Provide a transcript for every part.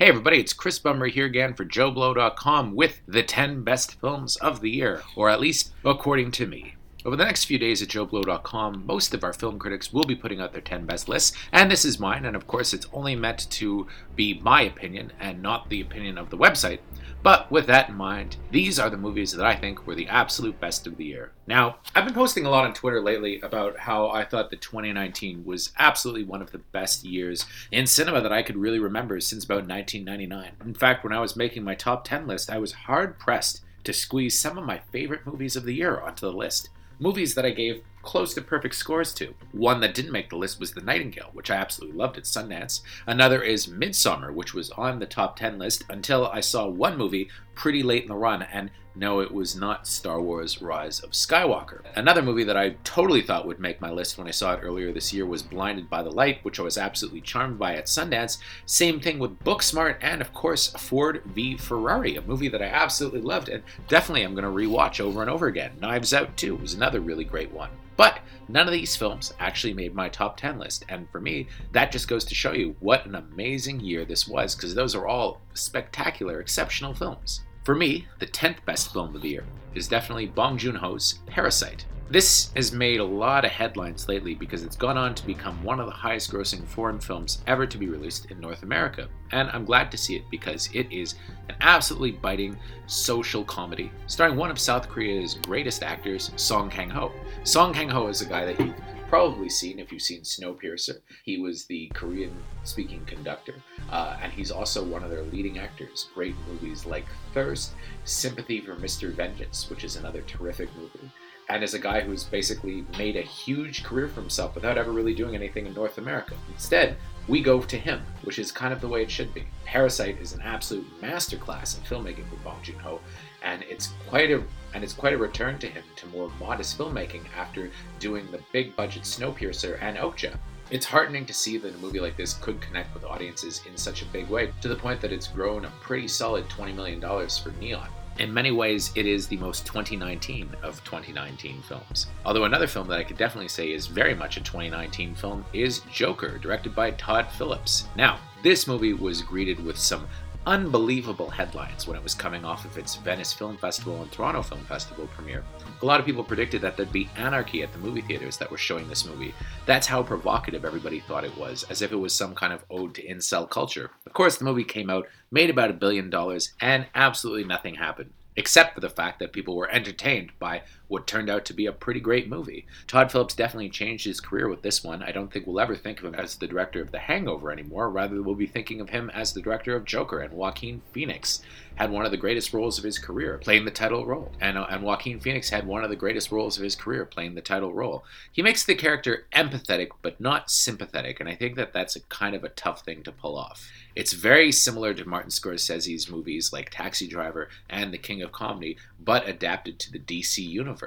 Hey everybody, it's Chris Bummer here again for JOBLO.com with the 10 best films of the year, or at least according to me. Over the next few days at JOBLO.com, most of our film critics will be putting out their 10 best lists, and this is mine, and of course it's only meant to be my opinion and not the opinion of the website. But with that in mind, these are the movies that I think were the absolute best of the year. Now, I've been posting a lot on Twitter lately about how I thought that 2019 was absolutely one of the best years in cinema that I could really remember since about 1999. In fact, when I was making my top 10 list, I was hard-pressed to squeeze some of my favorite movies of the year onto the list. Movies that I gave close to perfect scores to. One that didn't make the list was The Nightingale, which I absolutely loved at Sundance. Another is Midsommar, which was on the top 10 list until I saw one movie pretty late in the run, and no, it was not Star Wars Rise of Skywalker. Another movie that I totally thought would make my list when I saw it earlier this year was Blinded by the Light, which I was absolutely charmed by at Sundance. Same thing with Booksmart, and of course Ford v Ferrari, a movie that I absolutely loved and definitely I'm going to rewatch over and over again. Knives Out 2 was another really great one. But none of these films actually made my top 10 list, and for me, that just goes to show you what an amazing year this was, because those are all spectacular, exceptional films. For me, the 10th best film of the year is definitely Bong Joon-ho's Parasite. This has made a lot of headlines lately because it's gone on to become one of the highest grossing foreign films ever to be released in North America. And I'm glad to see it because it is an absolutely biting social comedy starring one of South Korea's greatest actors, Song Kang-ho. Song Kang-ho is a guy that you've probably seen if you've seen Snowpiercer. He was the Korean-speaking conductor, and he's also one of their leading actors. Great movies like Thirst, Sympathy for Mr. Vengeance, which is another terrific movie, and is a guy who's basically made a huge career for himself without ever really doing anything in North America. Instead, we go to him, which is kind of the way it should be. Parasite is an absolute masterclass in filmmaking for Bong Joon-ho, and it's quite a return to him to more modest filmmaking after doing the big budget Snowpiercer and Okja. It's heartening to see that a movie like this could connect with audiences in such a big way, to the point that it's grown a pretty solid $20 million for Neon. In many ways, it is the most 2019 of 2019 films. Although another film that I could definitely say is very much a 2019 film is Joker, directed by Todd Phillips. Now, this movie was greeted with some unbelievable headlines when it was coming off of its Venice Film Festival and Toronto Film Festival premiere. A lot of people predicted that there'd be anarchy at the movie theaters that were showing this movie. That's how provocative everybody thought it was, as if it was some kind of ode to incel culture. Of course, the movie came out, made about $1 billion, and absolutely nothing happened, except for the fact that people were entertained by what turned out to be a pretty great movie. Todd Phillips definitely changed his career with this one. I don't think we'll ever think of him as the director of The Hangover anymore. Rather, we'll be thinking of him as the director of Joker, and Joaquin Phoenix had one of the greatest roles of his career playing the title role. And Joaquin Phoenix had one of the greatest roles of his career playing the title role. He makes the character empathetic, but not sympathetic, and I think that that's a kind of a tough thing to pull off. It's very similar to Martin Scorsese's movies like Taxi Driver and The King of Comedy, but adapted to the DC universe.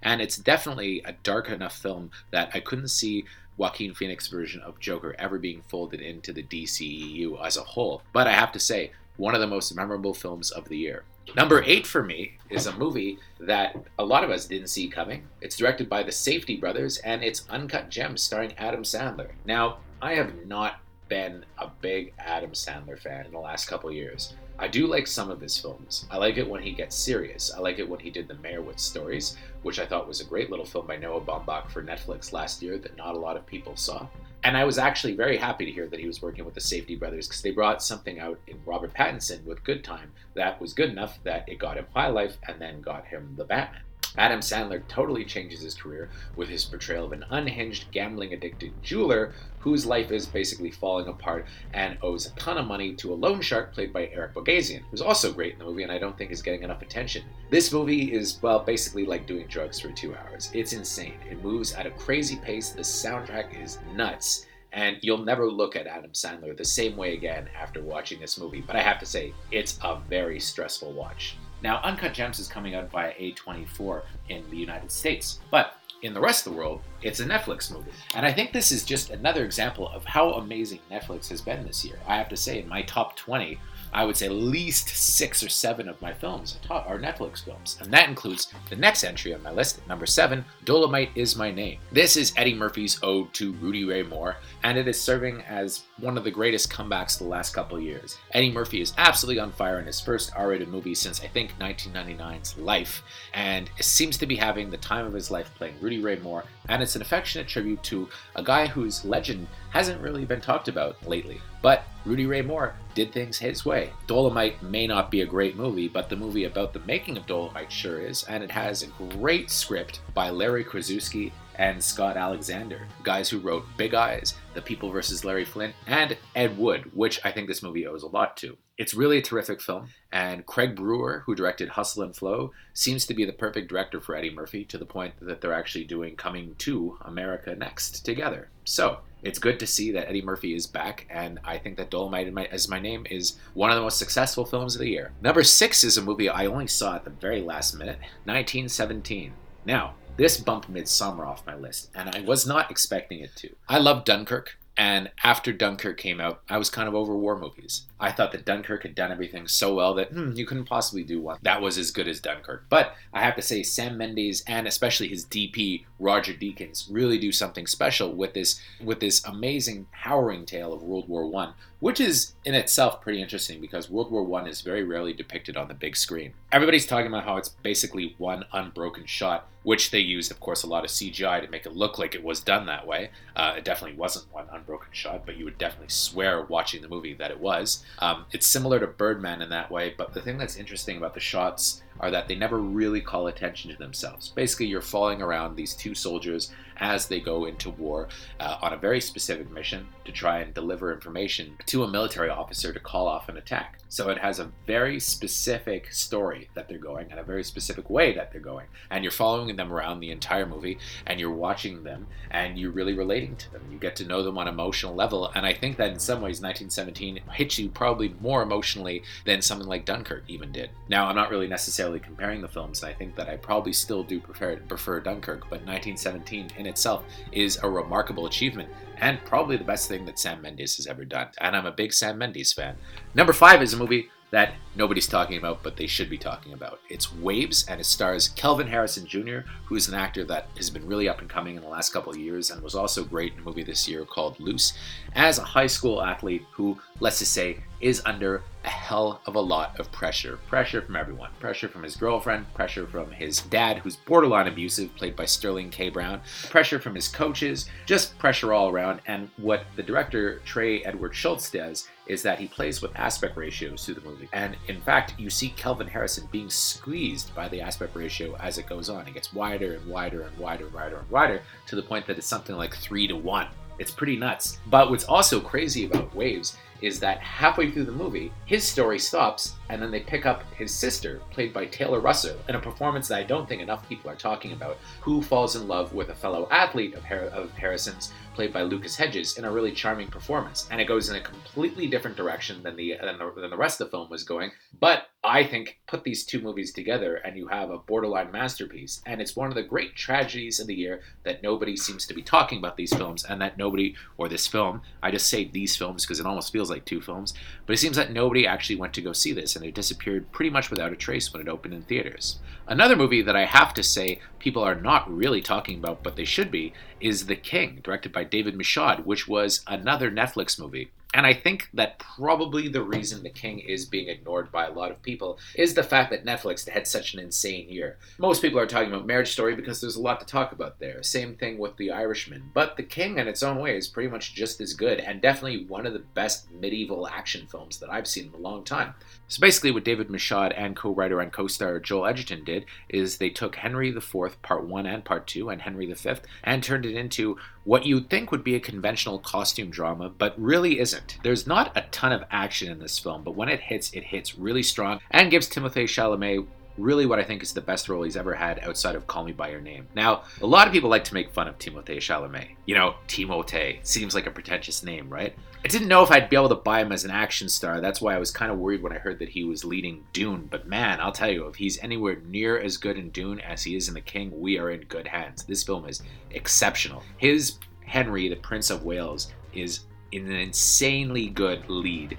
And it's definitely a dark enough film that I couldn't see Joaquin Phoenix's version of Joker ever being folded into the DCEU as a whole. But I have to say, one of the most memorable films of the year. Number 8 for me is a movie that a lot of us didn't see coming. It's directed by the Safety brothers, and it's Uncut Gems starring Adam Sandler. Now, I have not been a big Adam Sandler fan in the last couple years. I do like some of his films. I like it when he gets serious. I like it when he did The Mayor with Stories, which I thought was a great little film by Noah Baumbach for Netflix last year that not a lot of people saw. And I was actually very happy to hear that he was working with the Safety brothers, because they brought something out in Robert Pattinson with Good Time that was good enough that it got him High Life and then got him the Batman. Adam Sandler totally changes his career with his portrayal of an unhinged, gambling-addicted jeweler whose life is basically falling apart and owes a ton of money to a loan shark played by Eric Bogasian, who's also great in the movie and I don't think is getting enough attention. This movie is, well, basically like doing drugs for 2 hours. It's insane. It moves at a crazy pace. The soundtrack is nuts. And you'll never look at Adam Sandler the same way again after watching this movie. But I have to say, it's a very stressful watch. Now, Uncut Gems is coming out via A24 in the United States, but in the rest of the world, it's a Netflix movie. And I think this is just another example of how amazing Netflix has been this year. I have to say, in my top 20, I would say at least 6 or 7 of my films are Netflix films. And that includes the next entry on my list, number 7, Dolomite Is My Name. This is Eddie Murphy's ode to Rudy Ray Moore, and it is serving as one of the greatest comebacks of the last couple of years. Eddie Murphy is absolutely on fire in his first R-rated movie since I think 1999's Life, and seems to be having the time of his life playing Rudy Ray Moore, and it's an affectionate tribute to a guy whose legend hasn't really been talked about lately. But Rudy Ray Moore did things his way. Dolomite may not be a great movie, but the movie about the making of Dolomite sure is, and it has a great script by Larry Kraszewski and Scott Alexander, guys who wrote Big Eyes, The People vs. Larry Flint, and Ed Wood, which I think this movie owes a lot to. It's really a terrific film, and Craig Brewer, who directed Hustle and Flow, seems to be the perfect director for Eddie Murphy, to the point that they're actually doing Coming to America Next together. So, it's good to see that Eddie Murphy is back, and I think that Dolomite Is My Name is one of the most successful films of the year. Number 6 is a movie I only saw at the very last minute, 1917. Now, this bumped Midsommar off my list, and I was not expecting it to. I love Dunkirk, and after Dunkirk came out, I was kind of over war movies. I thought that Dunkirk had done everything so well that you couldn't possibly do one that was as good as Dunkirk. But I have to say, Sam Mendes and especially his DP, Roger Deakins, really do something special with this amazing, harrowing tale of World War I, which is in itself pretty interesting because World War I is very rarely depicted on the big screen. Everybody's talking about how it's basically one unbroken shot, which they used, of course, a lot of CGI to make it look like it was done that way. It definitely wasn't one unbroken shot, but you would definitely swear watching the movie that it was. It's similar to Birdman in that way, but the thing that's interesting about the shots are that they never really call attention to themselves. Basically, you're following around these two soldiers as they go into war on a very specific mission to try and deliver information to a military officer to call off an attack. So it has a very specific story that they're going and a very specific way that they're going. And you're following them around the entire movie, and you're watching them, and you're really relating to them. You get to know them on an emotional level, and I think that in some ways 1917 hits you probably more emotionally than something like Dunkirk even did. Now, I'm not really necessarily comparing the films, and I think that I probably still do prefer Dunkirk, but 1917 in itself is a remarkable achievement and probably the best thing that Sam Mendes has ever done. And I'm a big Sam Mendes fan. Number 5 is a movie that nobody's talking about, but they should be talking about. It's Waves, and it stars Kelvin Harrison Jr., who is an actor that has been really up and coming in the last couple of years and was also great in a movie this year called Loose, as a high school athlete who, let's just say, is under a hell of a lot of pressure. Pressure from everyone. Pressure from his girlfriend, pressure from his dad, who's borderline abusive, played by Sterling K. Brown, pressure from his coaches, just pressure all around. And what the director, Trey Edward Schultz, does is that he plays with aspect ratios through the movie. And in fact, you see Kelvin Harrison being squeezed by the aspect ratio as it goes on. It gets wider and wider and wider and wider and wider to the point that it's something like 3-to-1. It's pretty nuts. But what's also crazy about Waves is that halfway through the movie, his story stops, and then they pick up his sister, played by Taylor Russell, in a performance that I don't think enough people are talking about, who falls in love with a fellow athlete of Harrison's, played by Lucas Hedges, in a really charming performance. And it goes in a completely different direction than the rest of the film was going. But I think put these two movies together and you have a borderline masterpiece. And it's one of the great tragedies of the year that nobody seems to be talking about these films, and that nobody, or this film, I just say these films because it almost feels like two films, but it seems that nobody actually went to go see this, and it disappeared pretty much without a trace when it opened in theaters. Another movie that I have to say people are not really talking about, but they should be, is The King, directed by David Michaud, which was another Netflix movie. And I think that probably the reason The King is being ignored by a lot of people is the fact that Netflix had such an insane year. Most people are talking about Marriage Story because there's a lot to talk about there. Same thing with The Irishman. But The King in its own way is pretty much just as good, and definitely one of the best medieval action films that I've seen in a long time. So basically what David Michaud and co-writer and co-star Joel Edgerton did is they took Henry IV Part 1 and Part 2 and Henry V and turned it into what you'd think would be a conventional costume drama, but really isn't. There's not a ton of action in this film, but when it hits really strong and gives Timothée Chalamet really what I think is the best role he's ever had outside of Call Me By Your Name. Now, a lot of people like to make fun of Timothée Chalamet. You know, Timothée seems like a pretentious name, right? I didn't know if I'd be able to buy him as an action star. That's why I was kind of worried when I heard that he was leading Dune. But man, I'll tell you, if he's anywhere near as good in Dune as he is in The King, we are in good hands. This film is exceptional. His Henry, the Prince of Wales, is an insanely good lead.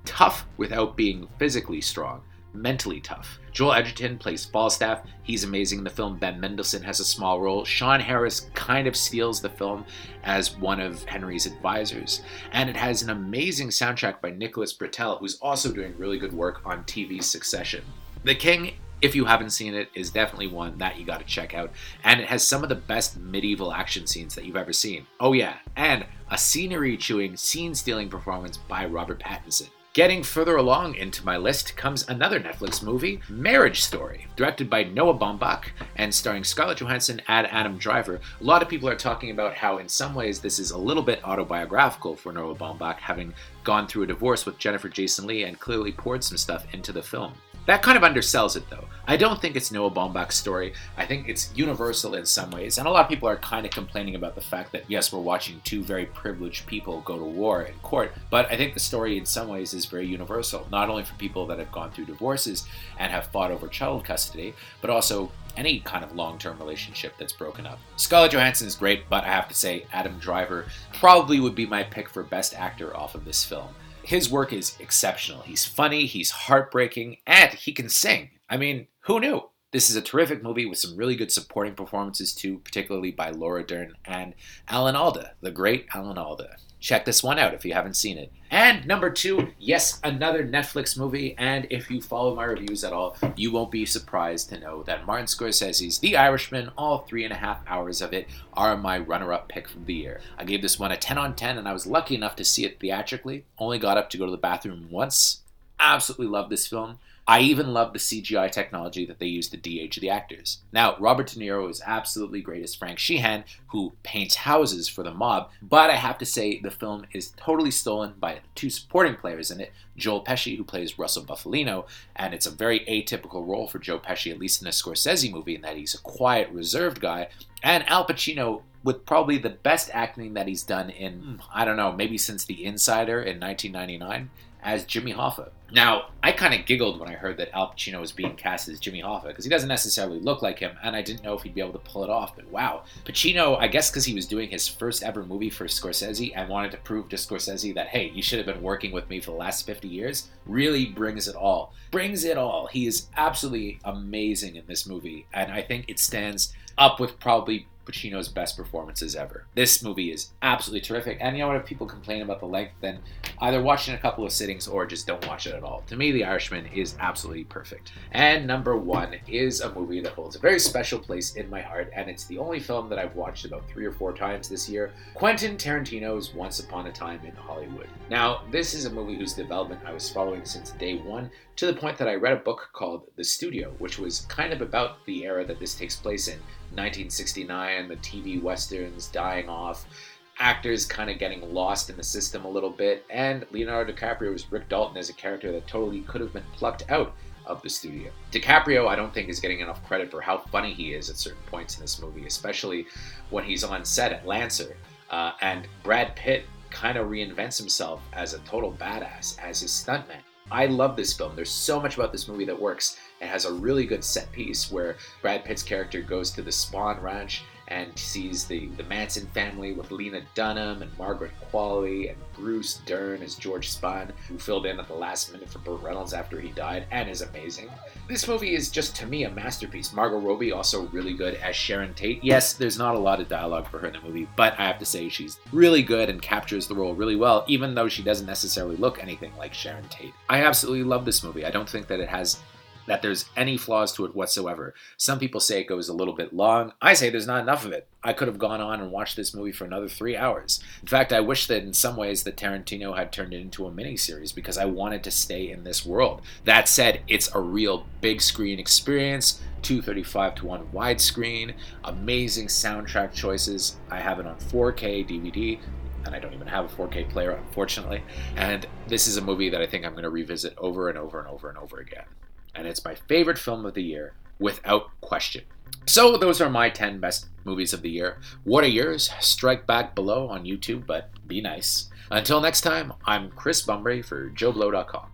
Tough without being physically strong. Mentally tough. Joel Edgerton plays Falstaff. He's amazing in the film. Ben Mendelsohn has a small role. Sean Harris kind of steals the film as one of Henry's advisors. And it has an amazing soundtrack by Nicholas Britell, who's also doing really good work on TV's Succession. The King, if you haven't seen it, is definitely one that you got to check out. And it has some of the best medieval action scenes that you've ever seen. Oh yeah, and a scenery-chewing, scene-stealing performance by Robert Pattinson. Getting further along into my list comes another Netflix movie, Marriage Story, directed by Noah Baumbach and starring Scarlett Johansson and Adam Driver. A lot of people are talking about how in some ways this is a little bit autobiographical for Noah Baumbach, having gone through a divorce with Jennifer Jason Leigh and clearly poured some stuff into the film. That kind of undersells it though. I don't think it's Noah Baumbach's story. I think it's universal in some ways, and a lot of people are kind of complaining about the fact that yes, we're watching two very privileged people go to war in court, but I think the story in some ways is very universal, not only for people that have gone through divorces and have fought over child custody, but also any kind of long-term relationship that's broken up. Scarlett Johansson is great, but I have to say Adam Driver probably would be my pick for Best Actor off of this film. His work is exceptional. He's funny, he's heartbreaking, and he can sing. I mean, who knew? This is a terrific movie with some really good supporting performances too, particularly by Laura Dern and Alan Alda, the great Alan Alda. Check this one out if you haven't seen it. And number 2, yes, another Netflix movie, and if you follow my reviews at all, you won't be surprised to know that Martin Scorsese's The Irishman, all 3.5 hours of it, are my runner-up pick from the year. I gave this one a 10 on 10, and I was lucky enough to see it theatrically. Only got up to go to the bathroom once. Absolutely love this film. I even love the CGI technology that they use to de-age the actors. Now, Robert De Niro is absolutely great as Frank Sheehan, who paints houses for the mob, but I have to say the film is totally stolen by 2 supporting players in it, Joel Pesci, who plays Russell Bufalino, and it's a very atypical role for Joe Pesci, at least in a Scorsese movie, in that he's a quiet, reserved guy, and Al Pacino with probably the best acting that he's done in, I don't know, maybe since The Insider in 1999, as Jimmy Hoffa. Now, I kind of giggled when I heard that Al Pacino was being cast as Jimmy Hoffa, because he doesn't necessarily look like him, and I didn't know if he'd be able to pull it off, but wow. Pacino, I guess because he was doing his first ever movie for Scorsese and wanted to prove to Scorsese that, hey, you should have been working with me for the last 50 years, really brings it all. Brings it all. He is absolutely amazing in this movie, and I think it stands up with probably Pacino's best performances ever. This movie is absolutely terrific, and you know what, if people complain about the length, then either watch it in a couple of sittings or just don't watch it at all. To me, The Irishman is absolutely perfect. And number 1 is a movie that holds a very special place in my heart, and it's the only film that I've watched about 3 or 4 times this year, Quentin Tarantino's Once Upon a Time in Hollywood. Now, this is a movie whose development I was following since day 1, to the point that I read a book called The Studio, which was kind of about the era that this takes place in, 1969, the TV westerns dying off, actors kind of getting lost in the system a little bit, and Leonardo DiCaprio's Rick Dalton as a character that totally could have been plucked out of the studio. DiCaprio, I don't think, is getting enough credit for how funny he is at certain points in this movie, especially when he's on set at Lancer, and Brad Pitt kind of reinvents himself as a total badass, as his stuntman. I love this film. There's so much about this movie that works. It has a really good set piece where Brad Pitt's character goes to the Spawn Ranch and sees the Manson family with Lena Dunham and Margaret Qualley and Bruce Dern as George Spahn, who filled in at the last minute for Burt Reynolds after he died and is amazing. This movie is just, to me, a masterpiece. Margot Robbie also really good as Sharon Tate. Yes, there's not a lot of dialogue for her in the movie, but I have to say she's really good and captures the role really well, even though she doesn't necessarily look anything like Sharon Tate. I absolutely love this movie. I don't think that there's any flaws to it whatsoever. Some people say it goes a little bit long. I say there's not enough of it. I could have gone on and watched this movie for another 3 hours. In fact, I wish that in some ways that Tarantino had turned it into a miniseries because I wanted to stay in this world. That said, it's a real big screen experience, 235:1 widescreen, amazing soundtrack choices. I have it on 4K DVD, and I don't even have a 4K player, unfortunately. And this is a movie that I think I'm going to revisit over and over and over and over again. And it's my favorite film of the year, without question. So those are my 10 best movies of the year. What are yours? Strike back below on YouTube, but be nice. Until next time, I'm Chris Bumbry for JOBLO.com.